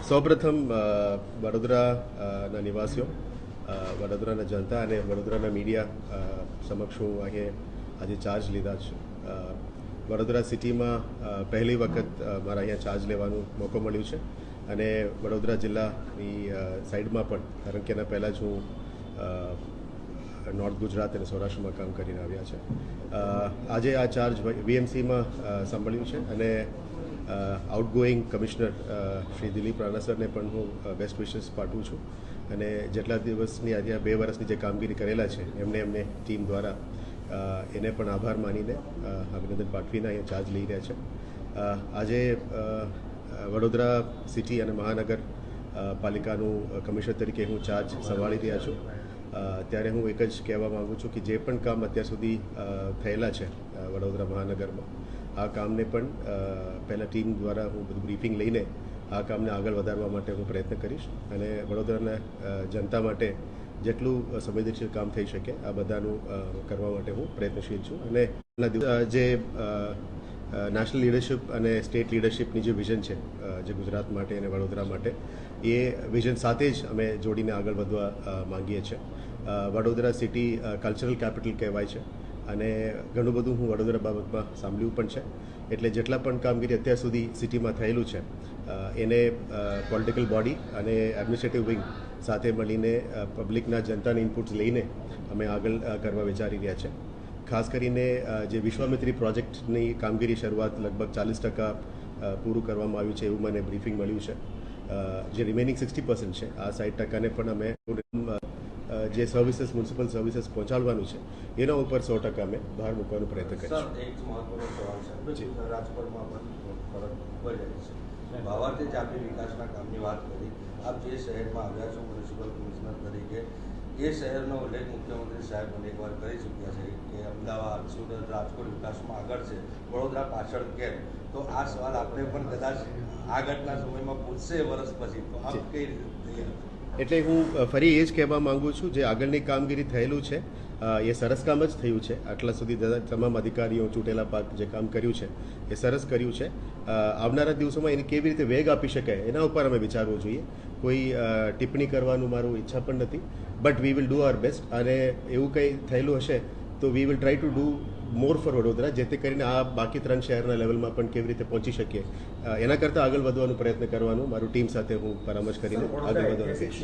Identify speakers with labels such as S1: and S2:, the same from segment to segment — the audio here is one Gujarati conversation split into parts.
S1: સૌપ્રથમ વડોદરાના નિવાસીઓ, વડોદરાના જનતા અને વડોદરાના મીડિયા સમક્ષ હું આજે ચાર્જ લીધા છે. વડોદરા સિટીમાં પહેલી વખત મારા અહીંયા ચાર્જ લેવાનો મોકો મળ્યો છે અને વડોદરા જિલ્લાની સાઈડમાં પણ, કારણ કે એના પહેલાં જ હું નોર્થ ગુજરાત અને સૌરાષ્ટ્રમાં કામ કરીને આવ્યા છે. આજે આ ચાર્જ વીએમસીમાં સંભાળ્યું છે અને આઉટગોઈંગ કમિશનર શ્રી દિલીપ રાણા સરને પણ હું બેસ્ટ વિશેસ પાઠવું છું અને જેટલા દિવસની આજે 2 વર્ષની જે કામગીરી કરેલા છે એમને ટીમ દ્વારા એને પણ આભાર માનીને અભિનંદન પાઠવીને અહીંયા ચાર્જ લઈ રહ્યા છે. આજે વડોદરા સિટી અને મહાનગર પાલિકાનું કમિશનર તરીકે હું ચાર્જ સંભાળી રહ્યા છું. ત્યારે હું એક જ કહેવા માગું છું કે જે પણ કામ અત્યાર સુધી થયેલા છે વડોદરા મહાનગરમાં, આ કામને પણ પહેલાં ટીમ દ્વારા હું બધું બ્રીફિંગ લઈને આ કામને આગળ વધારવા માટે હું પ્રયત્ન કરીશ અને વડોદરાના જનતા માટે જેટલું સંવેદનશીલ કામ થઈ શકે આ બધાનું કરવા માટે હું પ્રયત્નશીલ છું. અને જે નેશનલ લીડરશિપ અને સ્ટેટ લીડરશિપની જે વિઝન છે જે ગુજરાત માટે અને વડોદરા માટે, એ વિઝન સાથે જ અમે જોડીને આગળ વધવા માંગીએ છીએ. વડોદરા સિટી કલ્ચરલ કેપિટલ કહેવાય છે અને ઘણું બધું હું વડોદરા બાબતમાં સાંભળ્યું પણ છે. એટલે જેટલા પણ કામગીરી અત્યાર સુધી સિટીમાં થયેલું છે એને પોલિટિકલ બોડી અને એડમિનિસ્ટ્રેટિવ વિંગ સાથે મળીને પબ્લિકના જનતાના ઇનપુટ્સ લઈને અમે આગળ કરવા વિચારી રહ્યા છે. ખાસ કરીને જે વિશ્વામિત્રી પ્રોજેક્ટની કામગીરી શરૂઆત લગભગ 40% પૂરું કરવામાં આવ્યું છે એવું મને બ્રીફિંગ મળ્યું છે. જે રિમેનિંગ 60% છે આ 60%ને પણ અમે જે સર્વિસીસ, મ્યુનિસિપલ સર્વિસીસ પહોંચાડવાનું છે એના ઉપર 100% અમે બહાર મૂકવાનો પ્રયત્ન કરીશું.
S2: એક મહત્વનો સવાલ છે, રાજકોટમાં પણ ફરક ઉભા જાય છે. ભાવાર્થી જ આપણી વિકાસના કામની વાત કરી. આપ જે શહેરમાં આવ્યા છો મ્યુનિસિપલ કમિશનર તરીકે, એ શહેરનો ઉલ્લેખ મુખ્યમંત્રી સાહેબ મને એકવાર કરી ચૂક્યા છે કે અમદાવાદ, સુરત, રાજકોટ વિકાસમાં આગળ છે, વડોદરા પાછળ કેમ? તો આ સવાલ આપણે પણ કદાચ આગળના સમયમાં પૂછશે વર્ષ પછી, તો આપ કઈ રીતે તૈયાર?
S1: એટલે હું ફરી એ જ કહેવા માંગુ છું, જે આગળની કામગીરી થયેલું છે એ સરસ કામ જ થયું છે. આટલા સુધી તમામ અધિકારીઓ, ચૂંટેલા પાક જે કામ કર્યું છે એ સરસ કર્યું છે. આવનારા દિવસોમાં એને કેવી રીતે વેગ આપી શકાય એના ઉપર અમે વિચારવું જોઈએ. કોઈ ટિપ્પણી કરવાનું મારું ઈચ્છા પણ નથી, but we will do our best. અને એવું કંઈ થયેલું હશે તો we will try to do more for Vadodara, જેથી કરીને આ બાકી 3 શહેરના લેવલમાં પણ કેવી રીતે પહોંચી શકીએ એના કરતાં આગળ વધવાનો પ્રયત્ન કરવાનું મારું ટીમ સાથે હું પરામર્શ કરીને આગળ વધવાનું કહીશ.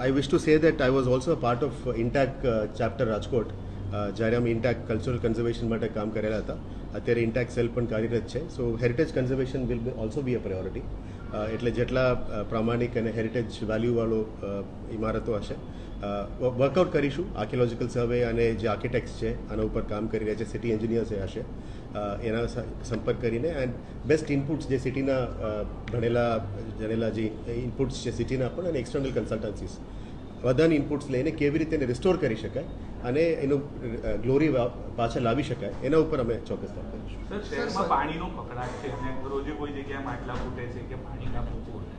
S1: I wish to say that I was also a part of INTAC chapter Rajkot, જ્યારે અમે ઇન્ટેક કલ્ચરલ કન્ઝર્વેશન માટે કામ કરેલા હતા. અત્યારે ઇન્ટેક સેલ પણ કાર્યરત છે. So heritage conservation will also be a priority. એટલે જેટલા પ્રામાણિક અને હેરિટેજ વેલ્યુવાળો ઇમારતો હશે વર્કઆઉટ કરીશું. આર્કિયોલોજીકલ સર્વે અને જે આર્કિટેક્ટ્સ છે આના ઉપર કામ કરી રહ્યા છે, સિટી એન્જિનિયર્સ હશે, એના સંપર્ક કરીને એન્ડ બેસ્ટ ઇનપુટ્સ જે સિટીના જણેલા જે ઇનપુટ્સ છે સિટીના પણ અને એક્સટર્નલ કન્સલ્ટન્સીસ બધાની ઇનપુટ્સ લઈને કેવી રીતે એને રિસ્ટોર કરી શકાય અને એનું ગ્લોરી પાછા લાવી શકાય એના ઉપર અમે ચોક્કસ કામ કરીશું.
S3: સર, શહેરમાં પાણીનો કકળાટ છે અને રોજે કોઈ જગ્યાએ માટલા ફૂટે છે કે પાણીના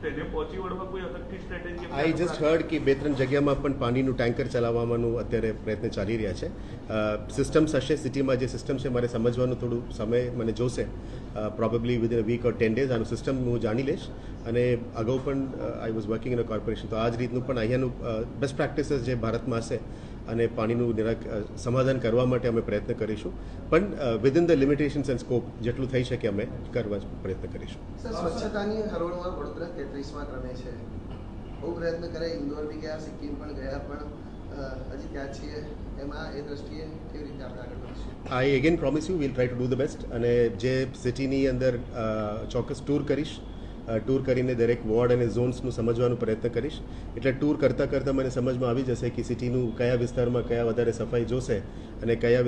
S3: તેને પહોંચી વળવા કોઈ અલગથી સ્ટ્રેટેજી?
S1: આઈ જસ્ટ હર્ડ કે 2-3 જગ્યામાં પણ પાણીનું ટેન્કર ચલાવવાનું અત્યારે પ્રયત્ન ચાલી રહ્યા છે. સિસ્ટમ્સ હશે સિટીમાં, જે સિસ્ટમ છે મારે સમજવાનું થોડું સમય મને જોશે. Probably within a week or 10 days આનું સિસ્ટમ હું જાણી લઈશ. અને અગાઉ પણ I was working in a corporation, તો આ જ રીતનું પણ અહીંયાનું બેસ્ટ પ્રેક્ટિસીસ જે ભારતમાં હશે અને પાણીનું સમાધાન કરવા માટે અમે પ્રયત્ન કરીશું. પણ within the limitations and scope જેટલું થઈ શકે અમે કરવા પ્રયત્ન કરીશું.
S4: સ્વચ્છતાની હરોળમાં વડોદરા 33મા ક્રમે છે. બહુ પ્રયત્ન કરે, ઇન્દોર બી ગયા, સિક્કિમ પણ ગયા, પણ હજી ત્યાં છીએ. એમાં એ દ્રષ્ટિએ કેવી રીતે આપણે આગળ વધીશું?
S1: I again promise you will try to do the best. અને જે સિટીની અંદર ચોક્કસ ટૂર કરીશ, ટૂર કરીને દરેક વોર્ડ અને ઝોન્સનું સમજવાનો પ્રયત્ન કરીશ. એટલે ટૂર કરતાં મને સમજમાં આવી જશે કે સિટીનું કયા વિસ્તારમાં કયા વધારે સફાઈ જોશે અને કયા